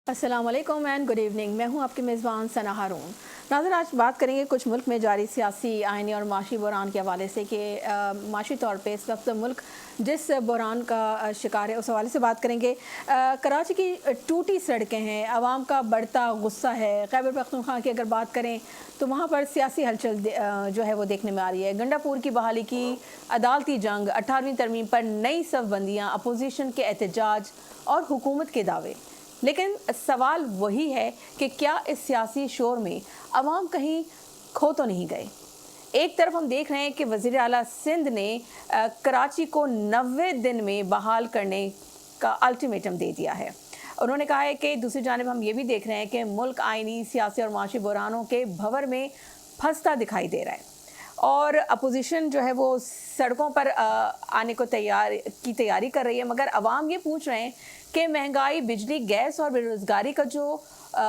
अस्सलाम वालेकुम and good evening. मैं हूं आपकी मेज़बान सना हारून। नाज़रीन, आज बात करेंगे कुछ मुल्क में जारी सियासी, आइनी और माशी बहरान के हवाले से कि माशी तौर पे इस वक्त मुल्क जिस बहरान का शिकार है उस हवाले से बात करेंगे। कराची की टूटी सड़कें हैं, आवाम का बढ़ता गुस्सा है। खैबर पख्तूनख्वा की अगर बात करें तो वहाँ पर सियासी हलचल जो है वो देखने में आ रही है। गंडापुर की बहाली की अदालती जंग, 18वीं तरमीम पर नई सफ़बंदियाँ, अपोजिशन के एहतजाज और हुकूमत के दावे। लेकिन सवाल वही है कि क्या इस सियासी शोर में अवाम कहीं खो तो नहीं गए। एक तरफ हम देख रहे हैं कि वज़ीर आला सिंध ने कराची को 90 दिन में बहाल करने का अल्टीमेटम दे दिया है। उन्होंने कहा है कि दूसरी जानिब हम ये भी देख रहे हैं कि मुल्क आइनी, सियासी और माशी बहरानों के भंवर में फंसता दिखाई दे रहा है और अपोजिशन जो है वो सड़कों पर आने को तैयारी कर रही है। मगर अवाम ये पूछ रहे हैं कि महंगाई, बिजली, गैस और बेरोज़गारी का जो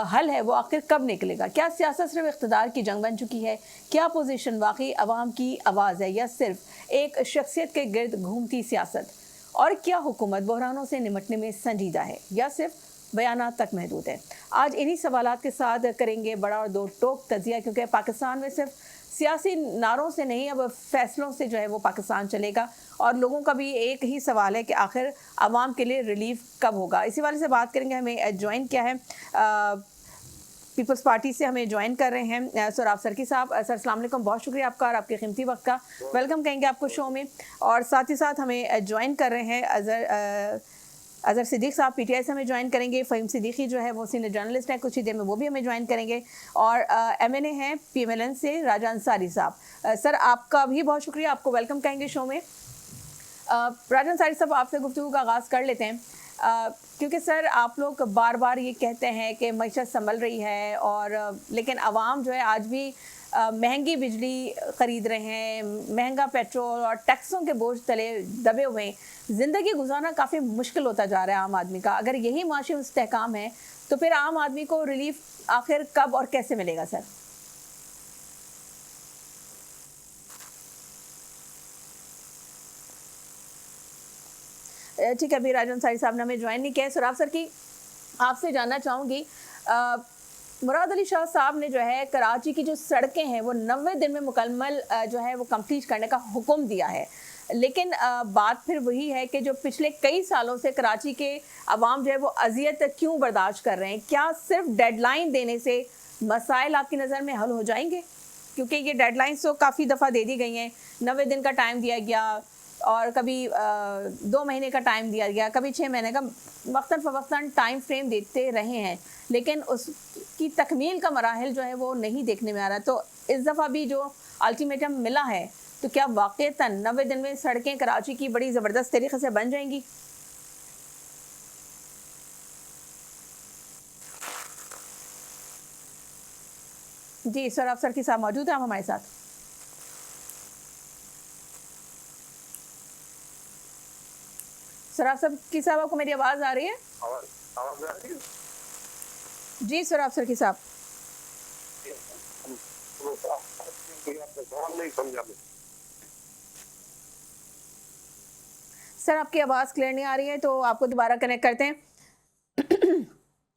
हल है वो आखिर कब निकलेगा। क्या सियासत सिर्फ इख्तिदार की जंग बन चुकी है? क्या अपोजिशन वाकई अवाम की आवाज़ है या सिर्फ एक शख्सियत के गिर्द घूमती सियासत? और क्या हुकूमत बहरानों से निमटने में संजीदा है या सिर्फ बयानात तक महदूद है? आज इन्हीं सवालात के साथ करेंगे बड़ा और दो टोक तजिया, क्योंकि पाकिस्तान में सिर्फ सियासी नारों से नहीं, अब फैसलों से जो है वो पाकिस्तान चलेगा। और लोगों का भी एक ही सवाल है कि आखिर आवाम के लिए रिलीफ कब होगा। इसी वाले से बात करेंगे। हमें ज्वाइन किया है पीपल्स पार्टी से, हमें ज्वाइन कर रहे हैं सोराब सरकी साहब। सर अस्सलाम वालेकुम, बहुत शुक्रिया आपका और आपके कीमती वक्त का। वेलकम कहेंगे आपको शो में। और साथ ही साथ हमें ज्वाइन कर रहे हैं अज़हर सिद्दीक साहब, पीटीआई से हमें ज्वाइन करेंगे। फ़हीम सिद्दीकी जो है वो सीनियर जर्नलिस्ट है, कुछ ही देर में वो भी हमें ज्वाइन करेंगे। और एमएनए हैं पीएमएलएन से राजा अंसारी साहब। सर आपका भी बहुत शुक्रिया, आपको वेलकम कहेंगे शो में। राजा अंसारी साहब, आपसे गुफ्तगू का आगाज़ कर लेते हैं, क्योंकि सर आप लोग बार बार ये कहते हैं कि मईशत संभल रही है और लेकिन आवाम जो है आज भी महंगी बिजली ख़रीद रहे हैं, महंगा पेट्रोल और टैक्सों के बोझ तले दबे हुए हैं। ज़िंदगी गुजारना काफ़ी मुश्किल होता जा रहा है आम आदमी का। अगर यही माशी इस्तेहकाम है तो फिर आम आदमी को रिलीफ आखिर कब और कैसे मिलेगा सर? ठीक है, अभी राजन सारी साहब ने हमें ज्वाइन नहीं किया। सुराब सर की आपसे जानना चाहूँगी, मुराद अली शाह साहब ने जो है कराची की जो सड़कें हैं वो 90 दिन में मुकम्मल जो है वो कंप्लीट करने का हुक्म दिया है। लेकिन बात फिर वही है कि जो पिछले कई सालों से कराची के अवाम जो है वो अजियत क्यों बर्दाश्त कर रहे हैं? क्या सिर्फ डेडलाइन देने से मसाइल आपकी नज़र में हल हो जाएंगे? क्योंकि ये डेडलाइंस तो काफ़ी दफ़ा दे दी गई हैं। 90 दिन का टाइम दिया गया और कभी 2 महीने का टाइम दिया गया, कभी 6 महीने का, वक्तन फ़वक्तन टाइम फ्रेम देते रहे हैं, लेकिन उसकी तकमील का मराहिल जो है वो नहीं देखने में आ रहा। तो इस दफ़ा भी जो अल्टीमेटम मिला है तो क्या वाक़तन 90 दिन में सड़कें कराची की बड़ी ज़बरदस्त तरीके से बन जाएंगी? जी सर, आप सर के साथ मौजूद हैं आप हमारे साथ? सर आप सब की साहब, आपको मेरी आवाज़ आ रही है? आवाज़ आ रही है? जी सर, आप सर की साहब। नहीं समझा मैं। सर आपकी आवाज़ क्लियर नहीं आ रही है तो आपको दोबारा कनेक्ट करते हैं।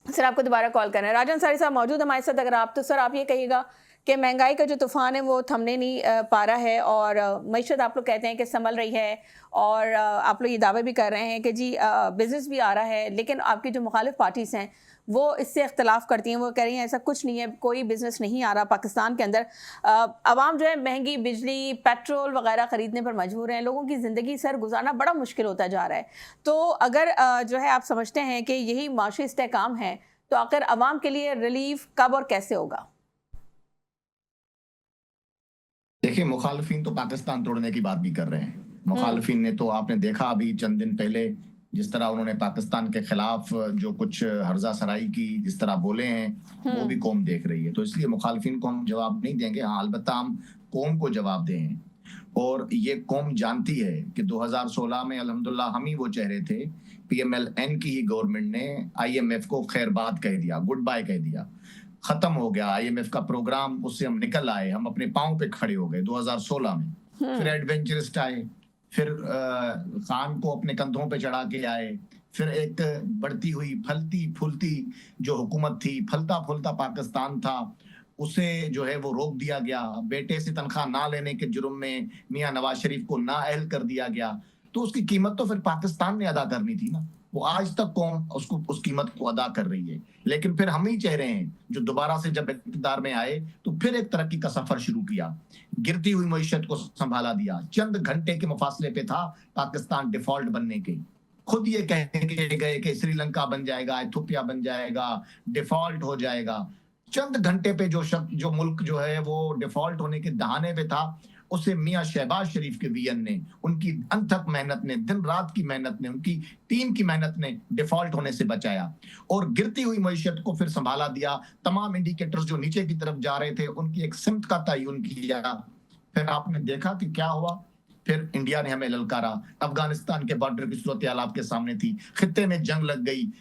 सर आपको दोबारा कॉल करना है। राजन सारी साहब मौजूद हमारे साथ अगर आप, तो सर आप ये कहिएगा कि महंगाई का जो तूफ़ान है वो थमने नहीं पा रहा है और मईशत आप लोग कहते हैं कि संभल रही है और आप लोग ये दावे भी कर रहे हैं कि जी बिज़नेस भी आ रहा है, लेकिन आपकी जो मुखालिफ पार्टीज़ हैं वो इससे इख्तलाफ करती हैं। वो कह रही हैं ऐसा कुछ नहीं है, कोई बिज़नेस नहीं आ रहा पाकिस्तान के अंदर। आवाम जो है महंगी बिजली, पेट्रोल वगैरह ख़रीदने पर मजबूर हैं। लोगों की ज़िंदगी सर गुजारना बड़ा मुश्किल होता जा रहा है। तो अगर जो है आप समझते हैं कि यही माशी इस्तेहकाम है तो आखिर आवाम के लिए रिलीफ कब और कैसे होगा? देखिए, मुखालिफिन तो पाकिस्तान तोड़ने की बात भी कर रहे हैं। मुखालिफिन ने तो आपने देखा अभी चंद दिन पहले जिस तरह उन्होंने पाकिस्तान के खिलाफ जो कुछ हर्जा सराई की जिस तरह बोले हैं वो भी कौम देख रही है। तो इसलिए मुखालिफिन को हम जवाब नहीं देंगे। हाँ, अलबत्ता हम कौम को जवाब दें। और ये कौम जानती है कि 2016 में अल्हम्दुलिल्लाह हम ही वो चेहरे थे। पीएमएलएन की ही गवर्नमेंट ने आईएमएफ को खैरबाद कह दिया, गुड बाय कह दिया, खत्म हो गया आईएमएफ का प्रोग्राम, उससे हम निकल आए, हम अपने पांव पे खड़े हो गए 2016 में। फिर एडवेंचरिस्ट आए, फिर खान को अपने कंधों पे चढ़ा के आए, फिर एक बढ़ती हुई फलती फूलती जो हुकूमत थी, फलता फूलता पाकिस्तान था, उसे जो है वो रोक दिया गया। बेटे से तनख्वाह ना लेने के जुर्म में मियां नवाज शरीफ को नाअहल कर दिया गया। तो उसकी कीमत तो फिर पाकिस्तान ने अदा करनी थी ना। वो आज तक कौम उसको उस कीमत को अदा कर रही है। लेकिन फिर हम ही चेहरे हैं जो दोबारा से जब इक़्तिदार में आए तो फिर एक तरक्की का सफर शुरू किया, गिरती हुई मईशत को संभाला दिया। चंद घंटे के मुफासले पे था पाकिस्तान डिफॉल्ट बनने के। खुद ये कह के गए कि श्रीलंका बन जाएगा, इथियोपिया बन जाएगा, डिफॉल्ट हो जाएगा। चंद घंटे पे जो मुल्क जो है वो डिफॉल्ट होने के दहाने पे था, उसे मियां शहबाज शरीफ के वीएन ने, उनकी अनथक मेहनत ने, दिन रात की मेहनत ने, उनकी टीम की मेहनत ने डिफॉल्ट होने से बचाया और गिरती हुई मईशत को फिर संभाला दिया। तमाम इंडिकेटर्स जो नीचे की तरफ जा रहे थे उनकी एक सिमत का तयन किया। फिर आपने देखा कि क्या हुआ। फिर इंडिया ने हमें ललकारा। अफगानिस्तान के बॉर्डर की सूरत हाल आपके सामने थी, खित्ते में जंग लग गई,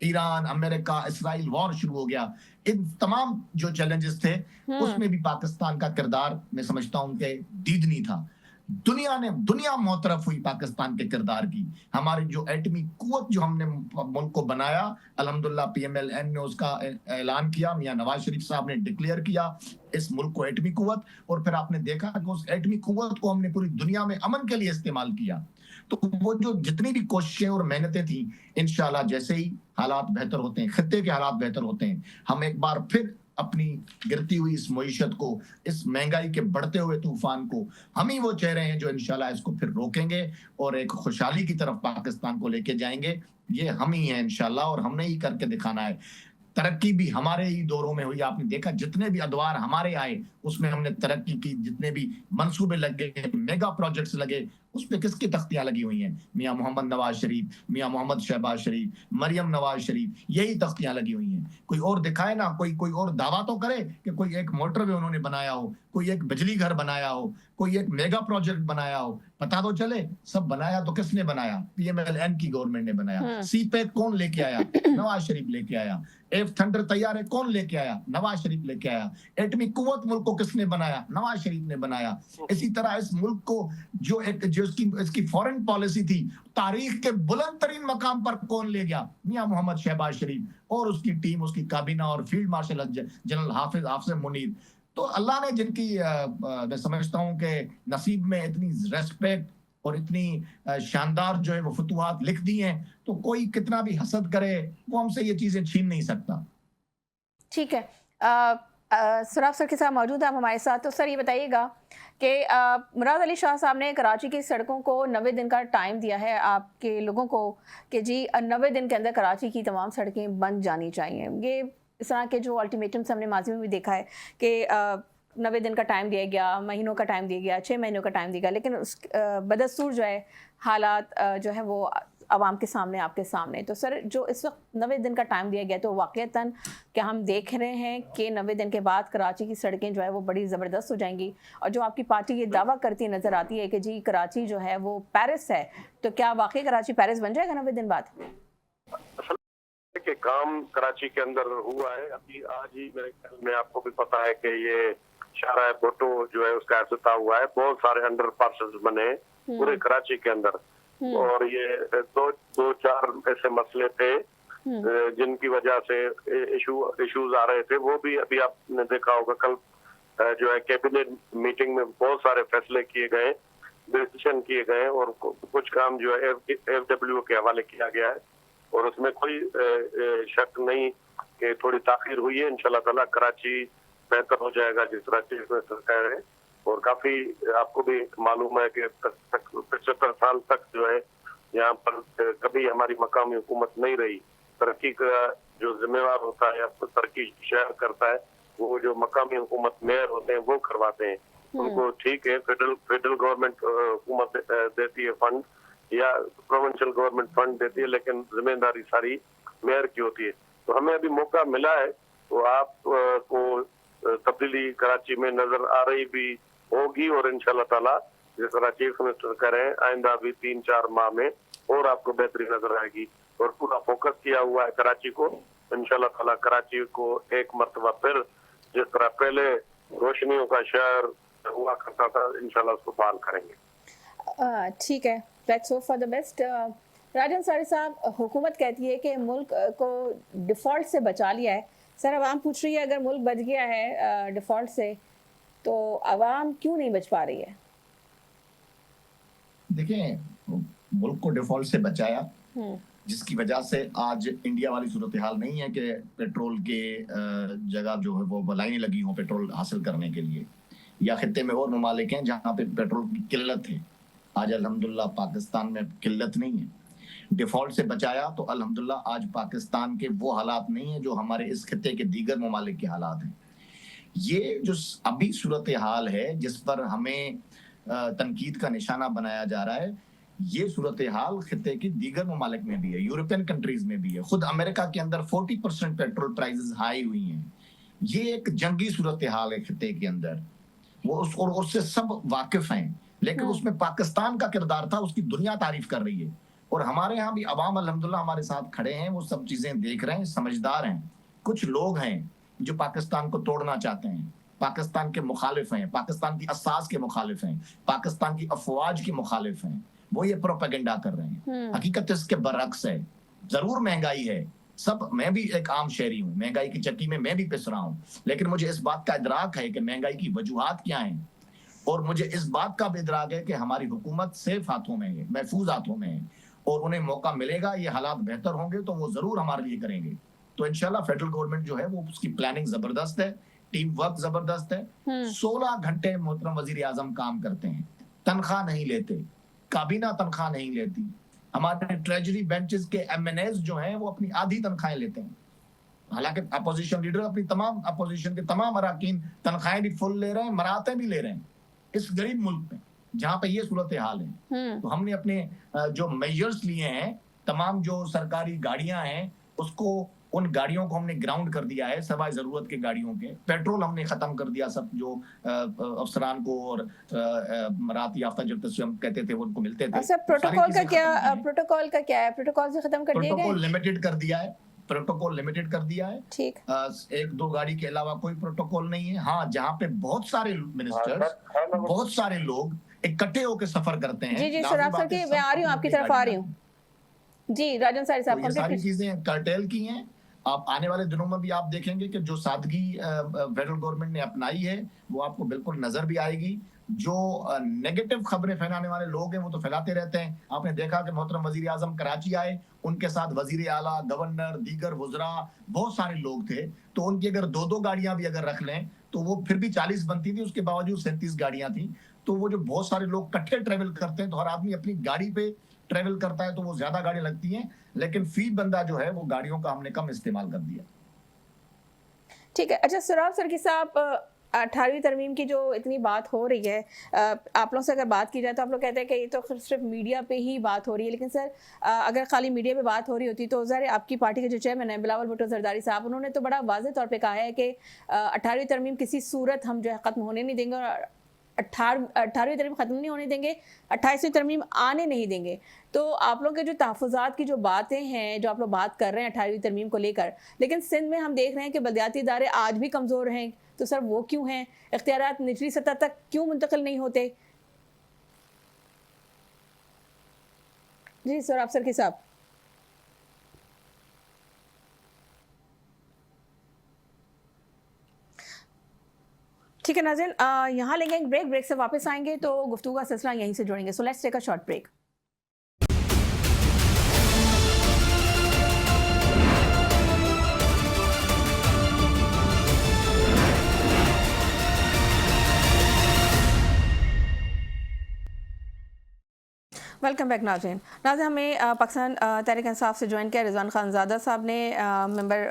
ईरान, अमेरिका, इसराइल वॉर शुरू हो गया। इन तमाम जो चैलेंजेस थे उसमें भी पाकिस्तान का किरदार मैं समझता हूं कि दीदनी था। दुनिया मुतरफ हुई पाकिस्तान के किरदार की। हमारी जो एटमी कुव्वत जो हमने मुल्क को बनाया, अल्हम्दुलिल्लाह पीएमएलएन ने उसका ऐलान किया, मियां नवाज शरीफ साहब ने डिक्लेयर किया इस मुल्क को एटमी कुव्वत। और फिर आपने देखा कि उस एटमी कुव्वत को हमने पूरी दुनिया में अमन के लिए इस्तेमाल किया। तो वो जो जितनी भी कोशिशें और मेहनतें थी, इंशाल्लाह जैसे ही हालात बेहतर होते हैं, खित्ते के हालात बेहतर होते हैं, हम एक बार फिर अपनी गिरती हुई इस मईशत को, इस महंगाई के बढ़ते हुए तूफान को, हम ही वो चेहरे हैं जो इंशाल्लाह इसको फिर रोकेंगे और एक खुशहाली की तरफ पाकिस्तान को लेके जाएंगे। ये हम ही हैं इंशाल्लाह, और हमने ही करके दिखाना है। तरक्की भी हमारे ही दौरों में हुई। आपने देखा जितने भी अदवार हमारे आए उसमें हमने तरक्की की, जितने भी मंसूबे लगे, मेगा प्रोजेक्ट्स लगे, उस पे किसकी तख्तियां लगी हुई हैं? मियां मोहम्मद नवाज शरीफ, मियां मोहम्मद शहबाज शरीफ, मरियम नवाज शरीफ, यही तख्तियां लगी हुई हैं। कोई और दिखाए ना, कोई और दावा तो करे कि कोई एक मोटरवे उन्होंने बनाया हो, कोई एक बिजली घर बनाया हो, कोई एक मेगा प्रोजेक्ट बनाया हो, पता तो चले। सब बनाया तो किसने बनाया? पीएमएलएन की गवर्नमेंट ने बनाया। सीपैक कौन लेके आया? नवाज शरीफ लेके आया। एफ थंडर तैयारे कौन लेके आया? नवाज शरीफ लेके आया। एटमी कुव्वत मुल्क को किसने बनाया? नवाज शरीफ ने बनाया। इसी तरह इस मुल्क को जो इसकी फॉरेन पॉलिसी थी, तारीख के बुलंद तरीन मकाम पर कौन ले गया? मियां मोहम्मद शहबाज शरीफ और उसकी टीम, उसकी काबीना और फील्ड मार्शल जनरल हाफिज मुनीर। तो अल्लाह ने जिनकी मैं समझता हूं कि नसीब में इतनी रेस्पेक्ट और इतनी शानदार जो है वो फतुहात लिख दी हैं, तो कोई कितना भी हसद करे वो हमसे ये चीजें छीन नहीं सकता। ठीक है, सराफ सर के साथ मौजूद है आप हमारे साथ। तो सर ये बताइएगा कि मुराद अली शाह साहब ने कराची की सड़कों को 90 दिन का टाइम दिया है आपके लोगों को कि जी 90 दिन के अंदर कराची की तमाम सड़कें बन जानी चाहिए। ये इस तरह के जो अल्टीमेटम्स हमने माजी में भी देखा है कि 90 दिन का टाइम दिया गया, महीनों का टाइम दिया गया, 6 महीनों का टाइम दिया गया, लेकिन उस बदस्तूर जो है हालात जो है वो आवाम के सामने, आपके सामने। तो सर जो इस वक्त 90 दिन का टाइम दिया गया, तो वाक़तन क्या हम देख रहे हैं कि 90 दिन के बाद कराची की सड़कें जो है वो बड़ी ज़बरदस्त हो जाएंगी? और जो आपकी पार्टी ये दावा करती नज़र आती है कि जी कराची जो है वो पेरिस है, तो क्या वाकई कराची पेरिस बन जाएगा 90 दिन बाद? के काम कराची के अंदर हुआ है अभी आज ही। मेरे ख्याल में आपको भी पता है कि ये शाहराह भुट्टो जो है उसका इफ्तिताह हुआ है। बहुत सारे अंडर पासेस बने पूरे कराची के अंदर, और ये दो चार ऐसे मसले थे जिनकी वजह से इश्यूज आ रहे थे। वो भी अभी आपने देखा होगा, कल जो है कैबिनेट मीटिंग में बहुत सारे फैसले किए गए, डिसीजन किए गए, और कुछ काम जो है FW के हवाले किया गया है। और उसमें कोई शक नहीं कि थोड़ी ताखीर हुई है। इंशाल्लाह ताला कराची बेहतर हो जाएगा जिस तरह चीफ मिनिस्टर कह रहे हैं। और काफी आपको भी मालूम है कि 75 साल तक जो है यहाँ पर कभी हमारी मकामी हुकूमत नहीं रही। तरक्की का जो जिम्मेवार होता है, तरक्की शेयर करता है, वो जो मकामी हुकूमत मेयर होते हैं वो करवाते हैं। उनको ठीक है फेडरल गवर्नमेंट हुकूमत देती है फंड या प्रोविंशियल गवर्नमेंट फंड देती है, लेकिन जिम्मेदारी सारी मेयर की होती है। तो हमें अभी मौका मिला है, तो आप को तब्दीली कराची में नजर आ रही भी होगी। और इंशाल्लाह ताला जिस तरह चीफ मिनिस्टर कह रहे हैं, आइंदा भी 3-4 माह में और आपको बेहतरी नजर आएगी। और पूरा फोकस किया हुआ है कराची को। इंशाल्लाह ताला कराची को एक मर्तबा फिर जिस तरह पहले रोशनियों का शहर हुआ करता था, इंशाल्लाह उसको बहाल करेंगे। ठीक है, let's hope for the best. Rajan Ansari साहब, हुकूमत कहती है कि मुल्क को डिफ़ॉल्ट से बचा लिया है। सर, अवाम पूछ रही है अगर मुल्क बच गया है डिफ़ॉल्ट से, तो अवाम क्यों नहीं बच पा रही है? देखिए, मुल्क को डिफॉल्ट से बचाया, जिसकी वजह से आज इंडिया वाली सूरत हाल नहीं है कि पेट्रोल के जगह जो है वो लाइनें लगी हों पेट्रोल हासिल करने के लिए, या खित्ते में और ममालिक हैं जहाँ पे पेट्रोल की किल्लत है। आज अल्हम्दुलिल्लाह पाकिस्तान में किल्लत नहीं है। डिफॉल्ट से बचाया तो अल्हम्दुलिल्लाह आज पाकिस्तान के वो हालात नहीं है जो हमारे इस खित्ते के दीगर ममालिक के हालात हैं। ये जो अभी सूरत हाल है जिस पर हमें तनकीद का निशाना बनाया जा रहा है, ये सूरत हाल खित्ते की दीगर ममालिक में भी है, यूरोपियन कंट्रीज में भी है। खुद अमेरिका के अंदर 40% पेट्रोल प्राइसेस हाई हुई हैं। ये एक जंगी सूरत हाल है खित्ते के अंदर, वो उससे सब वाकिफ हैं, लेकिन उसमें पाकिस्तान का किरदार था, उसकी दुनिया तारीफ कर रही है। और हमारे यहाँ भी अवाम अल्हम्दुलिल्लाह हमारे साथ खड़े हैं, वो सब चीजें देख रहे हैं, समझदार हैं। कुछ लोग हैं जो पाकिस्तान को तोड़ना चाहते हैं, पाकिस्तान के मुखालिफ हैं, पाकिस्तान की असास के मुखालिफ हैं, पाकिस्तान की अफवाज के मुखालिफ हैं, वो ये प्रोपेगेंडा कर रहे हैं। हकीकत इसके बरअक्स है। जरूर महंगाई है, सब, मैं भी एक आम शहरी हूँ, महंगाई की चक्की में मैं भी पिस रहा हूँ, लेकिन मुझे इस बात का इदराक है कि महंगाई की वजूहात क्या हैं, और मुझे इस बात का भी इदराक है कि हमारी हुकूमत सेफ हाथों में है, महफूज हाथों में है, और उन्हें मौका मिलेगा, ये हालात बेहतर होंगे तो वो जरूर हमारे लिए करेंगे। तो इंशाल्लाह फेडरल गवर्नमेंट जो है वो उसकी प्लानिंग जबरदस्त है, टीम वर्क जबरदस्त है। 16 घंटे मोहतरम वजीर आजम काम करते हैं, तनख्वाह नहीं लेते, काबीना तनख्वाह नहीं लेती। हमारे ट्रेजरी बेंचेस के एमएनएस जो हैं वो अपनी आधी तनख्वाहें लेते हैं, हालांकि अपोजिशन लीडर अपनी तमाम अपोजिशन के तमाम अराकीन तनख्वाहें भी फुल ले रहे हैं, मराते भी ले रहे हैं इस गरीब मुल्क में जहाँ पे ये सूरत हाल है। तो हमने अपने जो मेजर्स लिए हैं, तमाम जो सरकारी गाड़ियां हैं उसको, उन गाड़ियों को हमने ग्राउंड कर दिया है, सवाए जरूरत के गाड़ियों के। पेट्रोल हमने खत्म कर दिया, सब जो अफसरान को और रात याफ्ता जब तक हम कहते थे वो उनको मिलते थे। अच्छा, प्रोटोकॉल का क्या है? प्रोटोकॉल से खत्म कर दिया गया? प्रोटोकॉल लिमिटेड कर दिया है, प्रोटोकॉल लिमिटेड कर दिया है। ठीक। एक दो गाड़ी के अलावा कोई प्रोटोकॉल नहीं है। हाँ, जहाँ पे बहुत सारे मिनिस्टर्स, बहुत सारे लोग इकट्ठे होकर सफर करते हैं। जी सर, मैं आ रही हूँ, आपकी तरफ आ रही हूँ। जी राजन अंसारी साहब, ये सारी चीजें कर्टेल की हैं। आप आने वाले दिनों में भी आप देखेंगे कि जो सादगी फेडरल गवर्नमेंट ने अपनाई है वो आपको बिल्कुल नजर भी आएगी। जो नेगेटिव खबरें फैलाने वाले लोग हैं वो तो फैलाते रहते हैं। आपने देखा कि मोहतरम वजीर आजम कराची आए, उनके साथ वजीर आला, गवर्नर, दीगर वुज़रा, बहुत सारे लोग थे, तो उनकी अगर दो दो गाड़ियां भी अगर रख लें तो वो फिर भी 40 बनती थी, उसके बावजूद 37 गाड़ियां थी। तो वो जो बहुत सारे लोग इकट्ठे ट्रेवल करते हैं तो हर आदमी अपनी गाड़ी पे ट्रेवल करता है तो वो ज्यादा गाड़ी लगती हैं, लेकिन फी बंदा जो है वो गाड़ियों का हमने कम इस्तेमाल कर दिया। ठीक है। अच्छा सुराब सरकी साहब, 18वीं तरमीम की जो इतनी बात हो रही है, आप लोग से अगर बात की जाए तो आप लोग कहते हैं कि ये तो सिर्फ मीडिया पे ही बात हो रही है, लेकिन सर अगर खाली मीडिया पे बात हो रही होती तो ज़ाहिर आपकी पार्टी के जो चेयरमैन है बिलावल भुट्टो जरदारी साहब, उन्होंने तो बड़ा वाज़ेह तौर पे कहा है कि 18वीं तरमीम किसी सूरत हम जो है ख़त्म होने नहीं देंगे, और 18वीं तरमीम ख़त्म नहीं होने देंगे, 28वीं तरमीम आने नहीं देंगे। तो आप लोग के जो तहफ़्फ़ुज़ात की जो बातें हैं, जो आप लोग बात कर रहे हैं 18वीं तरमीम को लेकर, लेकिन सिंध में हम देख रहे हैं कि बलदियाती इदारे आज भी कमज़ोर हैं, तो सर वो क्यों हैं? इख्तियारात निचली सतह तक क्यों मुंतकिल नहीं होते? जी सर, आप सरकी साहब। ठीक है नाज़रीन, यहाँ लेंगे एक ब्रेक से वापस आएंगे तो गुफ्तगू का सिलसिला यहीं से जोड़ेंगे। So let's take a short break. Welcome back नाज़रीन। हमें पाकिस्तान तहरीक इंसाफ से ज्वाइन किया रिजवान खानज़ादा साहब ने, मेंबर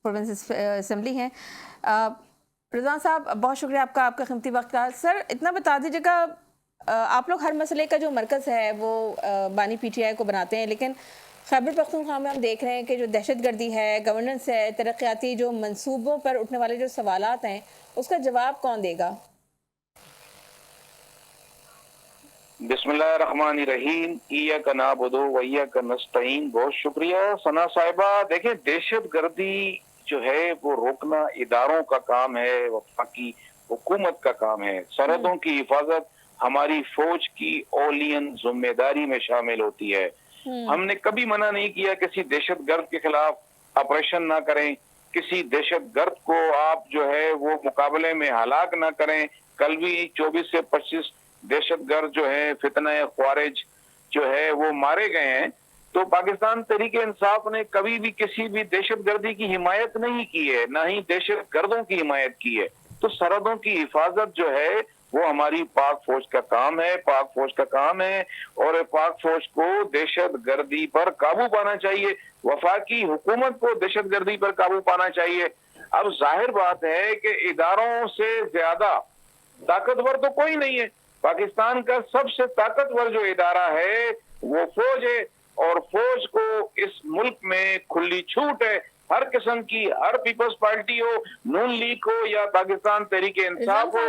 प्रोविंस असेंबली हैं। रिजवान साहब, बहुत शुक्रिया आपका, आपका कीमती वक्त का। सर इतना बता दीजिएगा, आप लोग हर मसले का जो मरकज़ है वो बानी PTI को बनाते हैं, लेकिन खैबर पख्तूनख्वा में हम देख रहे हैं कि जो दहशतगर्दी है, गवर्नेंस है, तरक्याती जो मंसूबों पर उठने वाले जो सवालात हैं, उसका जवाब कौन देगा? बिस्मिल्लाहिर्रहमानिर्रहीम, इय्याका नअबुदु व इय्याका नस्तईन। बहुत शुक्रिया सना साहिबा। देखिए, दहशतगर्दी जो है वो रोकना इदारों का काम है, वफाकी हुकूमत का काम है। सरहदों की हिफाजत हमारी फौज की औलियन जिम्मेदारी में शामिल होती है। हमने कभी मना नहीं किया किसी दहशतगर्द के खिलाफ ऑपरेशन ना करें, किसी दहशतगर्द को आप जो है वो मुकाबले में हलाक ना करें। कल भी 24 से 25 दहशतगर्द जो है फितना ख्वारिज जो है वो मारे गए हैं। तो पाकिस्तान तहरीके इंसाफ ने कभी भी किसी भी दहशतगर्दी की हिमायत नहीं की है, ना ही दहशतगर्दों की हिमायत की है। तो सरहदों की हिफाजत जो है वो हमारी पाक फौज का काम है, पाक फौज का काम है। और पाक फौज को दहशतगर्दी पर काबू पाना चाहिए, वफाकी हुकूमत को दहशतगर्दी पर काबू पाना चाहिए। अब जाहिर बात है कि इदारों से ज्यादा ताकतवर तो कोई नहीं है। पाकिस्तान का सबसे ताकतवर जो इदारा है वो फौज है, और फौज को इस मुल्क में खुली छूट है। हर किस्म की, हर पीपल्स पार्टी हो, नून लीग हो या पाकिस्तान तहरीके इंसाफ हो,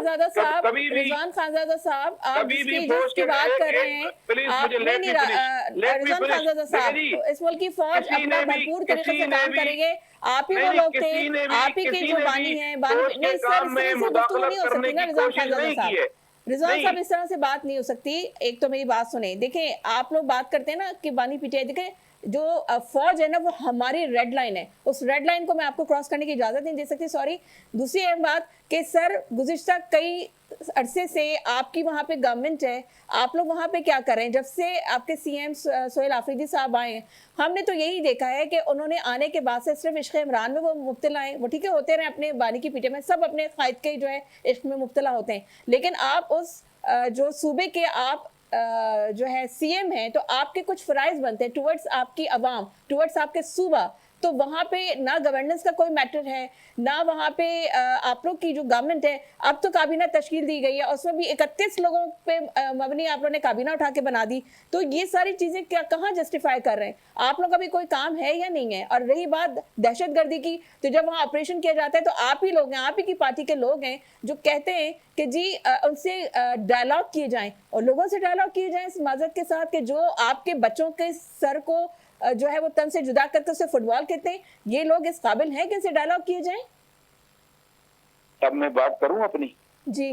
कभी भी रिजवान खानजादा साहब, आप कभी भी जिसकी फौज की बात कर रहे हैं, प्लीज आप मुझे let me finish. Rizwan Khanzada साहब, इस मुल्क की फौज अपना भरपूर तरीके से काम करेंगे। आप ही वो लोग थे, आप ही के जो बानी हैं, नहीं सर, इस तरह से गुफ्तगू नहीं हो सकती ना रिजवान खानजादा साहब। रिजवान साहब, इस तरह से बात नहीं हो सकती। एक तो मेरी बात सुने, देखें आप लोग बात करते हैं ना कि बानी पीटीआई, देखें जो फौज है ना वो हमारी रेड लाइन है, उस रेड लाइन को मैं आपको क्रॉस करने की इजाजत नहीं दे सकती, सॉरी। दूसरी एक बात कि सर गुज़िश्ता कई अरसे से आपकी वहाँ पे गवर्नमेंट है, आप लोग वहाँ पे क्या कर रहे हैं? जब से आपके सीएम सोहेल आफरीदी साहब आए हैं, हमने तो यही देखा है कि उन्होंने आने के बाद से सिर्फ इश्क इमरान में वो मुब्तला हैं। वो ठीक है, होते रहे अपने बानी की पीटे में, सब अपने कायद के जो है इश्क में मुब्तला होते हैं, लेकिन आप उस जो सूबे के आप जो है सीएम हैं, तो आपके कुछ फराइज बनते हैं टुवर्ड्स आपकी अवाम, टुवर्ड्स आपके सूबा। तो वहाँ पे ना गवर्नेंस का कोई मैटर है, ना वहाँ पे आप लोग की जो गवर्नमेंट है, अब तो काबीना तश्कील दी गई है, उसमें भी 31 लोगों पे मबनी आप लोगों ने काबीना उठा के बना दी। तो ये सारी चीजें क्या कहाँ जस्टिफाई कर रहे हैं? आप लोग का भी कोई काम है या नहीं है? और रही बात दहशतगर्दी की, तो जब वहाँ ऑपरेशन किया जाता है तो आप ही लोग हैं, आप ही की पार्टी के लोग हैं जो कहते हैं कि जी उनसे डायलॉग किए जाएं, और लोगों से डायलॉग किए जाएं इस माजरत के साथ कि जो आपके बच्चों के सर को जो है वो तन से जुदा करके उसे फुटबॉल कहते हैं, ये लोग इस काबिल हैं कि इनसे डायलॉग किए जाएं? अब मैं बात करूं अपनी? जी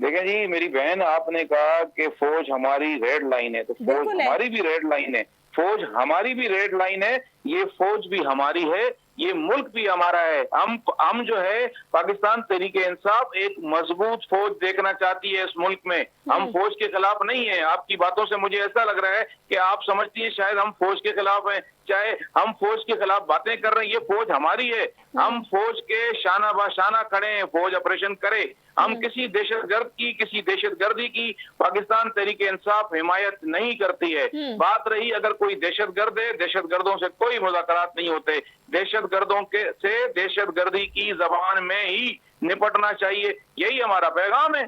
देखें जी मेरी बहन, आपने कहा कि फौज हमारी रेड लाइन है, तो फौज हमारी भी रेड लाइन है, फौज हमारी भी रेड लाइन है। ये फौज भी हमारी है, ये मुल्क भी हमारा है। हम जो है पाकिस्तान तहरीके इंसाफ एक मजबूत फौज देखना चाहती है इस मुल्क में। हम फौज के खिलाफ नहीं है। आपकी बातों से मुझे ऐसा लग रहा है कि आप समझती हैं शायद हम फौज के खिलाफ हैं। चाहे हम फौज के खिलाफ बातें कर रहे हैं, ये फौज हमारी है। हम फौज के शाना बाशाना खड़े हैं, फौज ऑपरेशन करे। हम किसी दहशतगर्द की, किसी दहशतगर्दी की पाकिस्तान तहरीके इंसाफ हिमायत नहीं करती है। बात रही अगर कोई दहशतगर्द है, दहशतगर्दों से कोई मुज़ाकरात नहीं होते। दहशतगर्दों के से दहशतगर्दी की जबान में ही निपटना चाहिए, यही हमारा पैगाम है।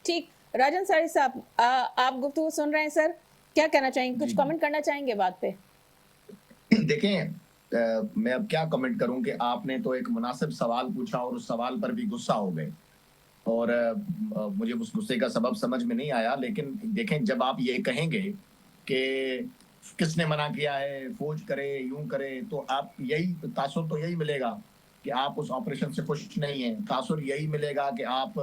ठीक, राजन सारी साहब, आप गुफ्तगू सुन रहे हैं सर, क्या कहना चाहेंगे? कुछ कमेंट करना चाहेंगे बात पे? देखें, मैं अब क्या कमेंट करूं कि आपने तो एक मुनासिब सवाल पूछा और उस सवाल पर भी गुस्सा हो गए, और मुझे उस गुस्से का सबब समझ में नहीं आया। लेकिन देखें, जब आप ये कहेंगे कि किसने मना किया है, फौज करे, यूं करे, तो आप यही तासुर तो यही मिलेगा कि आप उस ऑपरेशन से खुश नहीं हैं। तासुर यही मिलेगा कि आप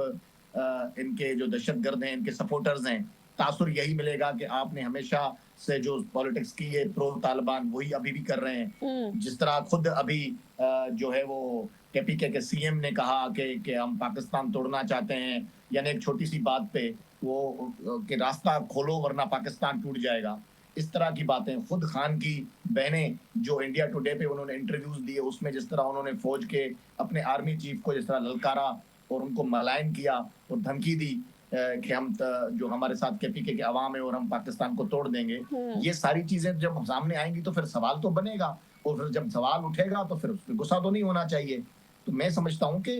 इनके जो दहशतगर्द हैं, इनके सपोर्टर्स हैं। तासुर यही मिलेगा कि आपने हमेशा से जो पॉलिटिक्स की है प्रो तालिबान, वही अभी भी कर रहे हैं। जिस तरह खुद अभी जो है वो केपीके के सीएम ने कहा कि हम पाकिस्तान तोड़ना चाहते हैं, यानी एक छोटी सी बात पे वो कि रास्ता खोलो वरना पाकिस्तान टूट जाएगा। इस तरह की बातें खुद खान की बहनें जो इंडिया टुडे पे उन्होंने इंटरव्यूज दिए, उसमें जिस तरह उन्होंने फौज के अपने आर्मी चीफ को जिस तरह ललकारा और उनको मलायन किया और धमकी दी कि हम जो हमारे साथ केपीके के अवाम है और हम पाकिस्तान को तोड़ देंगे। ये सारी चीजें जब सामने आएंगी तो फिर सवाल तो बनेगा, और फिर जब सवाल उठेगा तो फिर उस पर गुस्सा तो नहीं होना चाहिए। तो मैं समझता हूँ कि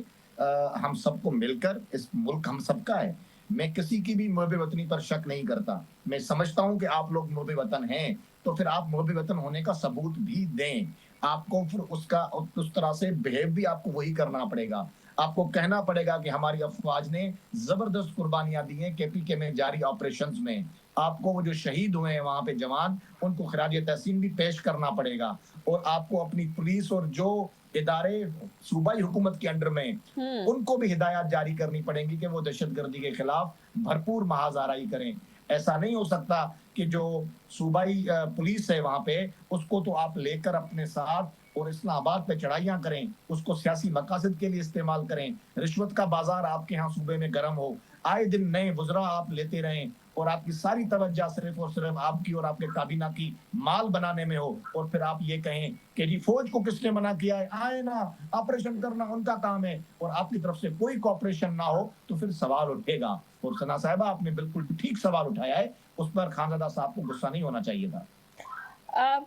हम सबको मिलकर, इस मुल्क हम सबका है। मैं किसी की भी मुहब्बे वतनी पर शक नहीं करता। मैं समझता हूँ कि आप लोग मुहब्बे वतन हैं, तो फिर आप मुहब्बे वतन होने का सबूत भी दें। आपको फिर उसका उस तरह से बिहेव भी आपको वही करना पड़ेगा। आपको कहना पड़ेगा कि हमारी अफवाज ने जबरदस्त कुर्बानियां दी हैं केपीके में जारी ऑपरेशंस में। आपको वो जो शहीद हुए हैं वहां पे जवान, उनको खराज तहसीन भी पेश करना पड़ेगा। और आपको अपनी पुलिस और जो इदारे सूबाई हुकूमत के अंडर में उनको भी हिदायत जारी करनी पड़ेंगी कि वो दहशतगर्दी के खिलाफ भरपूर महाजाराई करें। ऐसा नहीं हो सकता कि जो सूबाई पुलिस है वहां पे, उसको तो आप लेकर अपने साथ और इस्लामाबाद पे चढ़ाइयां करें, उसको सियासी मकासद के लिए इस्तेमाल करें, रिश्वत का बाजार आपके यहाँ सूबे में गर्म हो, आए दिन नए वुज़रा आप लेते रहें और आपकी सारी तवज्जो सिर्फ और सिर्फ आपकी और आपके काबीना की माल बनाने में हो, और फिर आप ये कहें कि जी फौज को किसने मना किया है, आए ना, ऑपरेशन करना उनका काम है, और आपकी तरफ से कोई कोऑपरेशन ना हो तो फिर सवाल उठेगा। और सना साहिबा, आपने बिल्कुल ठीक सवाल उठाया है, उस पर खानज़दा साहब को गुस्सा नहीं होना चाहिए था।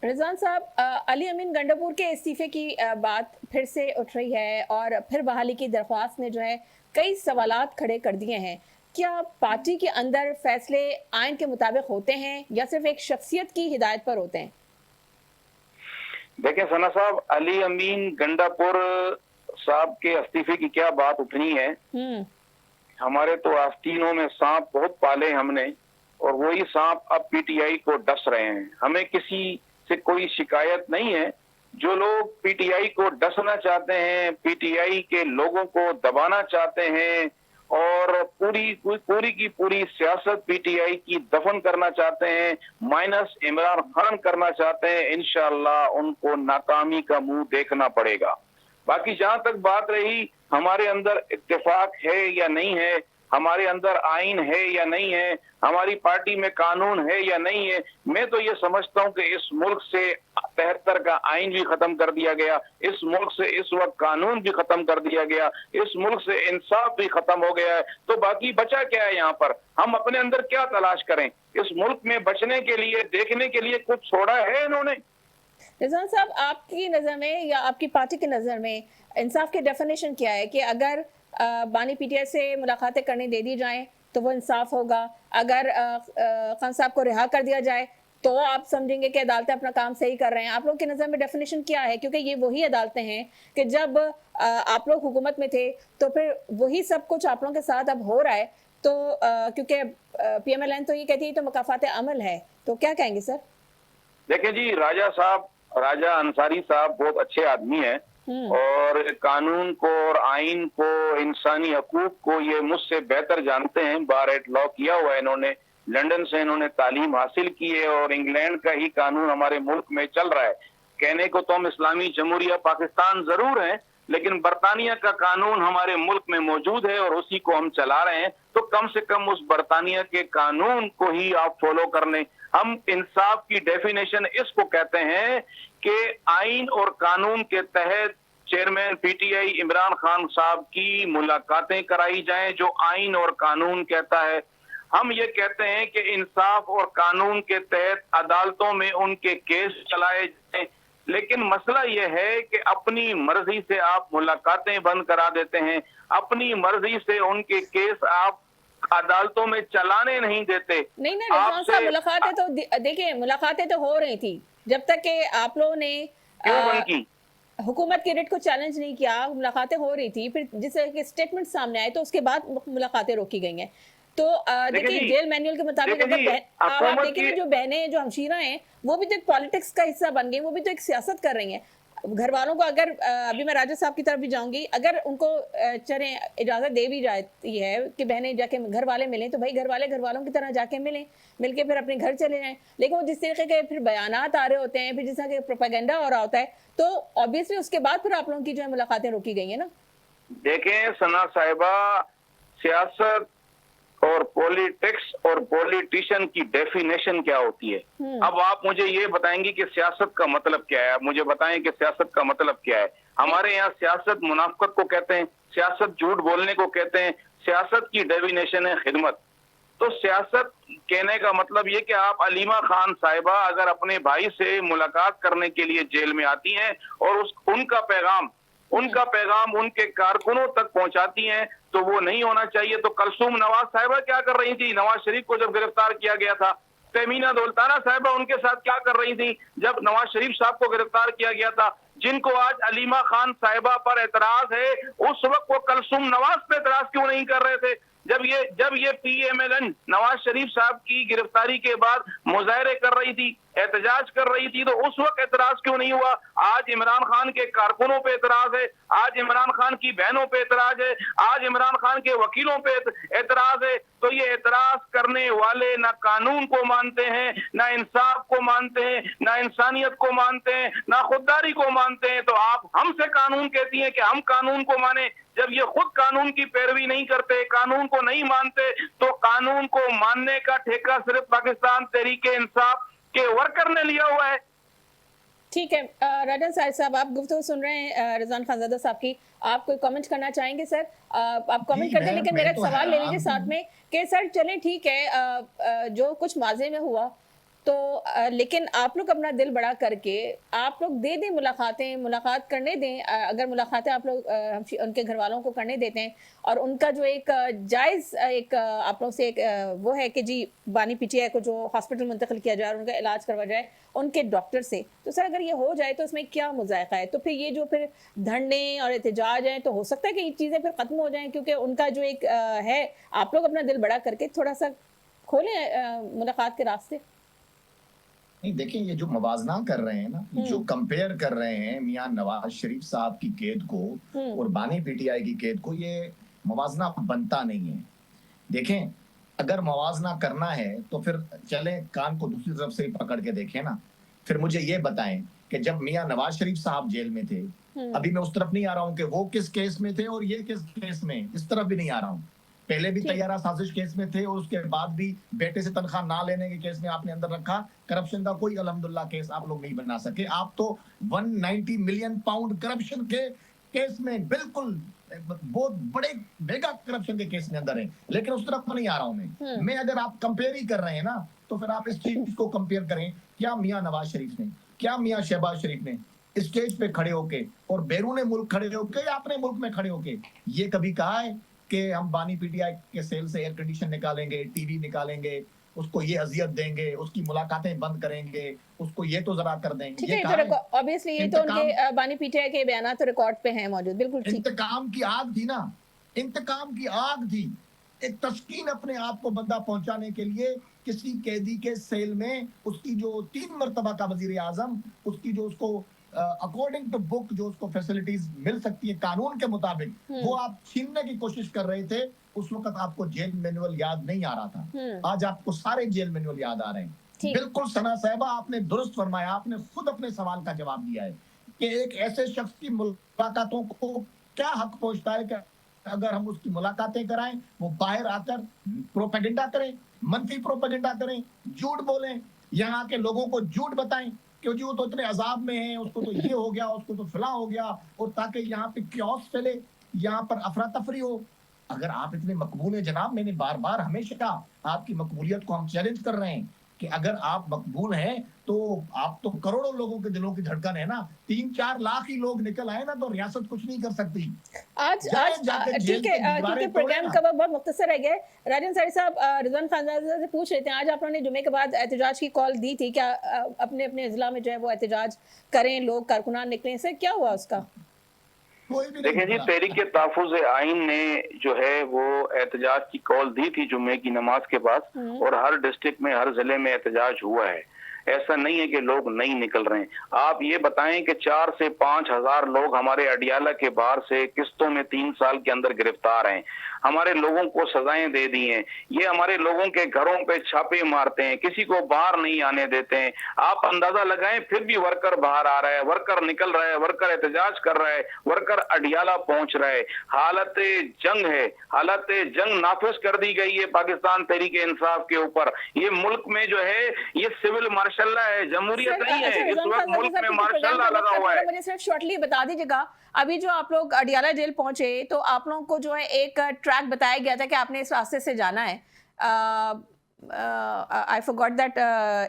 रिजवान साहब, अली अमीन गंडापुर के इस्तीफे की बात फिर से उठ रही है और फिर बहाली की दरख्वास्त ने जो है कई सवालात खड़े कर दिए हैं। क्या पार्टी के अंदर फैसले आइन के मुताबिक होते हैं या सिर्फ एक शख्सियत की हिदायत पर होते हैं? देखिए सना साहब, अली अमीन गंडापुर साहब के इस्तीफे की क्या बात उठनी है। हमारे तो आस्तीनों में सांप बहुत पाले हमने, और वही सांप अब पीटीआई को डस रहे हैं। हमें किसी से कोई शिकायत नहीं है। जो लोग पीटीआई को डसना चाहते हैं, पीटीआई के लोगों को दबाना चाहते हैं और पूरी की पूरी सियासत पीटीआई की दफन करना चाहते हैं, माइनस इमरान खान करना चाहते हैं, इंशाअल्लाह उनको नाकामी का मुंह देखना पड़ेगा। बाकी जहां तक बात रही हमारे अंदर इत्तेफाक है या नहीं है, हमारे अंदर आइन है या नहीं है, हमारी पार्टी में कानून है या नहीं है, मैं तो ये समझता हूं कि इस मुल्क से 73 का आइन भी खत्म कर दिया गया, इस मुल्क से इस वक्त कानून भी खत्म कर दिया गया, इस मुल्क से इंसाफ भी खत्म हो गया है। तो बाकी बचा क्या है? यहाँ पर हम अपने अंदर क्या तलाश करें? इस मुल्क में बचने के लिए, देखने के लिए कुछ छोड़ा है इन्होंने? रिजवान साहब, आपकी नजर में या आपकी पार्टी की नजर में इंसाफ की डेफिनेशन क्या है? कि अगर बानी पीटीआई से मुलाकातें करने दे दी जाएं तो वो इंसाफ होगा, अगर खान साहब को रिहा कर दिया जाए तो आप समझेंगे कि अदालतें अपना काम सही कर रहे हैं? आप लोगों की नज़र में डेफिनेशन क्या है? क्योंकि ये वही अदालतें हैं कि जब आप लोग हुकूमत में थे तो फिर वही सब कुछ आप लोगों के साथ अब हो रहा है। तो क्योंकि पीएमएलएन तो ये कहती है तो मुकाफात अमल है, तो क्या कहेंगे सर? देखिए जी, राजा अंसारी साहब बहुत अच्छे आदमी हैं और कानून को और आइन को, इंसानी हकूक को ये मुझसे बेहतर जानते हैं। बार एट लॉ किया हुआ है इन्होंने, लंदन से इन्होंने तालीम हासिल की है और इंग्लैंड का ही कानून हमारे मुल्क में चल रहा है। कहने को तो हम इस्लामी जमहूरिया पाकिस्तान जरूर हैं, लेकिन बरतानिया का कानून हमारे मुल्क में मौजूद है और उसी को हम चला रहे हैं। तो कम से कम उस बरतानिया के कानून को ही आप फॉलो कर लें। हम इंसाफ की डेफिनेशन इसको कहते हैं कि आइन और कानून के तहत चेयरमैन पीटीआई इमरान खान साहब की मुलाकातें कराई जाएं, जो आइन और कानून कहता है। हम ये कहते हैं कि इंसाफ और कानून के तहत अदालतों में उनके केस चलाए जाएं। लेकिन मसला यह है कि अपनी मर्जी से आप मुलाकातें बंद करा देते हैं, अपनी मर्जी से उनके केस आप अदालतों में चलाने नहीं देते। नहीं रिजवान साहब, मुलाकातें तो देखिए, मुलाकातें तो हो रही थी जब तक कि आप लोगों ने क्यों बंद की? हुकूमत के रेट को चैलेंज नहीं किया, मुलाकातें हो रही थी। फिर जिस तरह के स्टेटमेंट सामने आए तो उसके बाद मुलाकातें रोकी गई हैं। तो देखिए, जेल मैनुअल के मुताबिक आप देखिए जो बहनें, जो हमशीरा हैं, वो भी तो एक पॉलिटिक्स का हिस्सा बन गई, वो भी तो एक सियासत कर रही हैं। घर वालों को अगर अभी मैं राजा साहब की तरफ भी जाऊंगी, अगर उनको चले इजाजत दे भी जाती है कि बहनें जाके घर वाले मिलें, तो भाई घर वालों की तरह जाके मिलके फिर अपने घर चले जाएं। लेकिन वो जिस तरीके के फिर बयानात आ रहे होते हैं, फिर जिस तरह के प्रोपेगेंडा हो रहा होता है, तो ऑब्वियसली उसके बाद फिर आप लोगों की जो है मुलाकातें रोकी गई है ना। देखें सना साहिबा, सियासत और पॉलिटिक्स और पॉलिटिशियन की डेफिनेशन क्या होती है? अब आप मुझे ये बताएंगे कि सियासत का मतलब क्या है? आप मुझे बताएं कि सियासत का मतलब क्या है? हमारे यहाँ सियासत मुनाफकत को कहते हैं, सियासत झूठ बोलने को कहते हैं, सियासत की डेफिनेशन है खिदमत। तो सियासत कहने का मतलब ये कि आप अलीमा खान साहिबा अगर अपने भाई से मुलाकात करने के लिए जेल में आती हैं और उनका पैगाम उनके कारकुनों तक पहुंचाती हैं, तो वो नहीं होना चाहिए। तो कलसूम नवाज साहिबा क्या कर रही थी नवाज शरीफ को जब गिरफ्तार किया गया था? तमीना दौलताना साहिबा उनके साथ क्या कर रही थी जब नवाज शरीफ साहब को गिरफ्तार किया गया था? जिनको आज अलीमा खान साहिबा पर एतराज है, उस वक्त वो कलसूम नवाज पे एतराज क्यों नहीं कर रहे थे? जब ये पीएमएलएन नवाज शरीफ साहब की गिरफ्तारी के बाद मुजाहरे कर रही थी, एहतजाज कर रही थी, तो उस वक्त एतराज क्यों नहीं हुआ? आज इमरान खान के कारकुनों पे एतराज है, आज इमरान खान की बहनों पे एतराज है, आज इमरान खान के वकीलों पे एतराज है। तो ये एतराज करने वाले ना कानून को मानते हैं, ना इंसाफ को मानते हैं, ना इंसानियत को मानते हैं, ना खुददारी को मानते हैं। तो आप हमसे कानून कहती हैं कि हम कानून को माने, जब ये खुद कानून की पैरवी नहीं करते, कानून को नहीं मानते, तो कानून को मानने का ठेका सिर्फ पाकिस्तान तहरीके इंसाफ के वर्कर ने लिया हुआ है। ठीक है, राजन साहब आप गुफ्तगू सुन रहे हैं रिजवान खानजादा साहब की, आप कोई कमेंट करना चाहेंगे सर? आप कमेंट करते हैं, लेकिन मेरा एक सवाल ले लीजिए साथ में कि सर चले ठीक है जो कुछ माजे में हुआ तो लेकिन आप लोग अपना दिल बड़ा करके आप लोग दे दें मुलाकात करने दें, अगर मुलाकातें आप लोग उनके घर वालों को करने देते हैं और उनका जो एक जायज़ एक आप लोग से एक वो है कि जी बानी पीटीआई को जो हॉस्पिटल मुंतकिल किया जाए और उनका इलाज करवा जाए उनके डॉक्टर से, तो सर अगर ये हो जाए तो इसमें क्या मुज़ायक़ा है? तो फिर ये जो फिर धरने और एहतजाज हैं तो हो सकता है कि ये चीज़ें फिर ख़त्म हो जाएं, क्योंकि उनका जो एक है आप लोग अपना दिल बड़ा करके थोड़ा सा खोलें मुलाकात के रास्ते। नहीं, देखिए ये जो मवाजना कर रहे हैं ना, जो कंपेयर कर रहे हैं मियां नवाज शरीफ साहब की कैद को और बानी पीटीआई की कैद को, ये मवाजना बनता नहीं है। देखें, अगर मवाजना करना है तो फिर चले कान को दूसरी तरफ से ही पकड़ के देखें ना। फिर मुझे ये बताएं कि जब मियां नवाज शरीफ साहब जेल में थे, अभी मैं उस तरफ नहीं आ रहा हूं कि वो किस केस में थे और ये किस केस में, इस तरफ भी नहीं आ रहा हूं। पहले भी तैयारा साजिश केस में थे और उसके बाद भी बेटे से तनख्वाह ना लेने के केस में आपने अंदर रखा। करप्शन का कोई अल्हम्दुलिल्लाह केस आप लोग नहीं बना सके। आप तो 190 मिलियन पाउंड करप्शन के केस में, बिल्कुल बहुत बड़े मेगा करप्शन के केस में अंदर है, लेकिन उस तरफ नहीं आ रहा हूं मैं। अगर आप कंपेयर ही कर रहे हैं ना, तो फिर आप इस चीज को कंपेयर करें। क्या मियां नवाज शरीफ ने, क्या मियां शहबाज शरीफ ने स्टेज पे खड़े होके और बैरून मुल्क खड़े होके या अपने मुल्क में खड़े होके ये कभी कहा है कि हम बानी पीटीआई के सेल से एयर कंडीशन निकालेंगे, टीवी निकालेंगे, उसको ये अजियत देंगे, उसकी मुलाकातें बंद करेंगे, उसको ये तो जरा कर देंगे? ठीक है, तो ऑब्वियसली ये तो उनके बानी पीटीआई के बयान तो रिकॉर्ड पे हैं मौजूद, बिल्कुल ठीक। इंतकाम की आग थी ना, इंतकाम की आग थी। एक तस्कीन अपने आप को बंदा पहुंचाने के लिए किसी कैदी के सेल में उसकी जो 3 मरतबा का वजीर आजम, उसकी जो उसको अकॉर्डिंग टू बुक जो उसको फैसिलिटीज मिल सकती है कानून के मुताबिक, वो आप छीनने की कोशिश कर रहे थे। उस वक्त आपको जेल मैनुअल याद नहीं आ रहा था, आज आपको सारे जेल मैनुअल याद आ रहे हैं। बिल्कुल सना साहिबा, आपने दुरुस्त फरमाया, आपने खुद अपने सवाल का जवाब दिया है कि एक ऐसे शख्स की मुलाकातों को क्या हक पहुंचता है कि अगर हम उसकी मुलाकातें कराएं, वो बाहर आकर प्रोपेगेंडा करें, मंफी प्रोपेगेंडा करें, झूठ बोलें, यहाँ के लोगों को झूठ बताएं क्योंकि वो तो इतने अजाब में हैं, उसको तो ये हो गया, उसको तो फला हो गया, और ताकि यहाँ पे क्योस फैले, यहाँ पर अफरा तफरी हो। अगर आप इतने मकबूल हैं जनाब, मैंने बार बार हमेशा आपकी मकबूलियत को हम चैलेंज कर रहे हैं कि अगर आप मकबूल हैं तो आप तो करोड़ों लोगों के दिलों की धड़कन है ना। 3-4 लाख ही लोग निकल आए ना तो रियासत कुछ नहीं कर सकती। आज ठीक है, क्योंकि प्रोग्राम का बहुत मुख्तसर रह गया। राजन साहब, रिजवान खानजादा से पूछ रहे थे, आज आप लोगों ने जुमे के बाद एहतजाज की कॉल दी थी, क्या अपने अपने जिला में जो है वो एहतजाज करें, लोग कारकुनान निकले, सर क्या हुआ उसका? देखिए जी, तहरीक तहफ़्फ़ुज़ आइन ने जो है वो एहतजाज की कॉल दी थी जुम्मे की नमाज के बाद, और हर डिस्ट्रिक्ट में, हर जिले में एहतजाज हुआ है। ऐसा नहीं है कि लोग नहीं निकल रहे हैं। आप ये बताएं कि 4 से 5 हजार लोग हमारे अडियाला के बाहर से किस्तों में 3 साल के अंदर गिरफ्तार हैं। हमारे लोगों को सजाएं दे दी हैं। ये हमारे लोगों के घरों पे छापे मारते हैं, किसी को बाहर नहीं आने देते हैं। आप अंदाजा लगाएं, फिर भी वर्कर बाहर आ रहा है, वर्कर निकल रहा है, वर्कर एहतजाज कर रहा है, वर्कर अडियाला पहुंच रहा है। हालत जंग है, हालत जंग नाफिज कर दी गई है पाकिस्तान तहरीक इंसाफ के ऊपर। ये मुल्क में जो है ये सिविल मार्शल है, जमहूरियत नहीं है। इस वक्त मुल्क में मार्शल लगा हुआ है। मुझे सिर्फ शॉर्टली बता दीजिएगा, अभी जो आप लोग अडियाला जेल पहुंचे तो आप लोगों को जो है एक ट्रैक बताया गया था कि आपने इस रास्ते से जाना है। I forgot that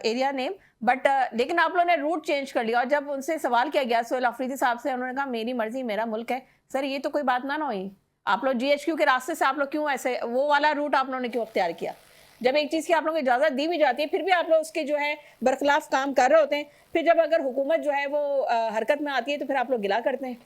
area name, but लेकिन आप लोगों ने रूट चेंज कर लिया। और जब उनसे सवाल किया गया सोहेल अफरीदी साहब से, उन्होंने कहा मेरी मर्जी, मेरा मुल्क है। सर ये तो कोई बात ना हुई। आप लोग GHQ के रास्ते से आप लोग क्यों ऐसे वो वाला रूट आप लोगों ने क्यों अख्तियार किया? जब एक चीज़ की आप लोगों को इजाज़त दी भी जाती है फिर भी आप लोग उसके जो है बरखिलाफ काम कर रहे होते हैं। फिर जब अगर हुकूमत जो है वो हरकत में आती है तो फिर आप लोग गिला करते हैं।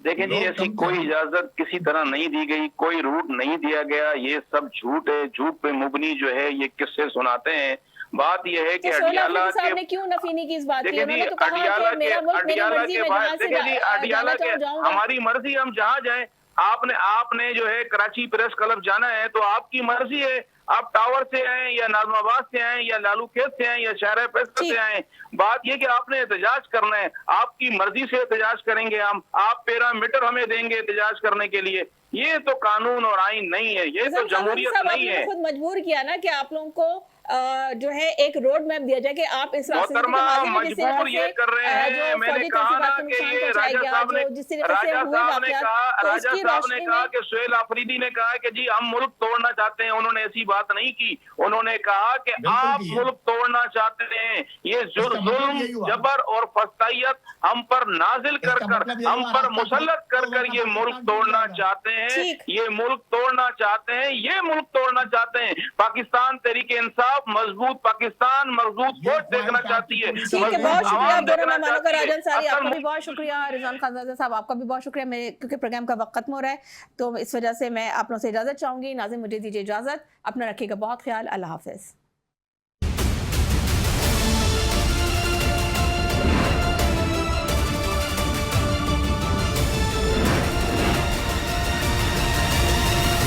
देखें जी, ऐसी कोई इजाजत किसी तरह नहीं दी गई, कोई रूट नहीं दिया गया, ये सब झूठ है। झूठ पे मुबनी जो है ये किस्से सुनाते हैं। बात यह है कि तो अडियाला के ने क्यों नफी नहीं की इस बात की? देखिए जी, उन्होंने तो कहा अडियाला कि के मेरा मुल्क मेरी अडियाला मर्जी के में बाद जहाँ से देखिए जी, अडियाला के जाऊंगा। हमारी मर्जी, हम जहाँ जाएं। आपने जो है कराची प्रेस क्लब जाना है तो आपकी मर्जी है, आप टावर से आए या नाजमाबाद से आए या लालू खेत से आए या शहर पैसा से आए। बात यह कि आपने एहतजाज करना है, आपकी मर्जी से एहतजाज करेंगे हम। आप पैरामीटर हमें देंगे एहतजाज करने के लिए। ये तो कानून और आइन नहीं है, ये तो जमहूरियत नहीं है। खुद मजबूर किया ना कि आप लोगों को जो है एक रोड मैप दिया जाए कि आप इस रास्ते मजबूर ये कर रहे हैं। मैंने कहा ना कि ये राजा साहब ने कहा कि सुहेल आफरीदी ने कहा कि जी हम मुल्क तोड़ना चाहते हैं। उन्होंने ऐसी बात नहीं की। उन्होंने कहा कि आप मुल्क तोड़ना चाहते हैं। ये जुल्म, जबर और फस्तायत हम पर नाजिल कर हम पर मुसल्लत कर ये मुल्क तोड़ना चाहते हैं। ये मुल्क तोड़ना चाहते हैं, ये मुल्क तोड़ना चाहते हैं। पाकिस्तान तहरीके इंसाफ मजबूत पाकिस्तान मजबूत फौज देखना चाहती है। ठीक है, बहुत शुक्रिया दोनों मेहमानों का। राजन सारी आपका भी बहुत शुक्रिया, रिजवान खान साहब आपका भी बहुत शुक्रिया। मेरे क्योंकि प्रोग्राम का वक्त खत्म हो रहा है तो इस वजह से मैं आप लोगों से इजाजत चाहूंगी। नाज़रीन मुझे दीजिए इजाजत, अपना रखिएगा बहुत ख्याल। अल्लाह हाफिज।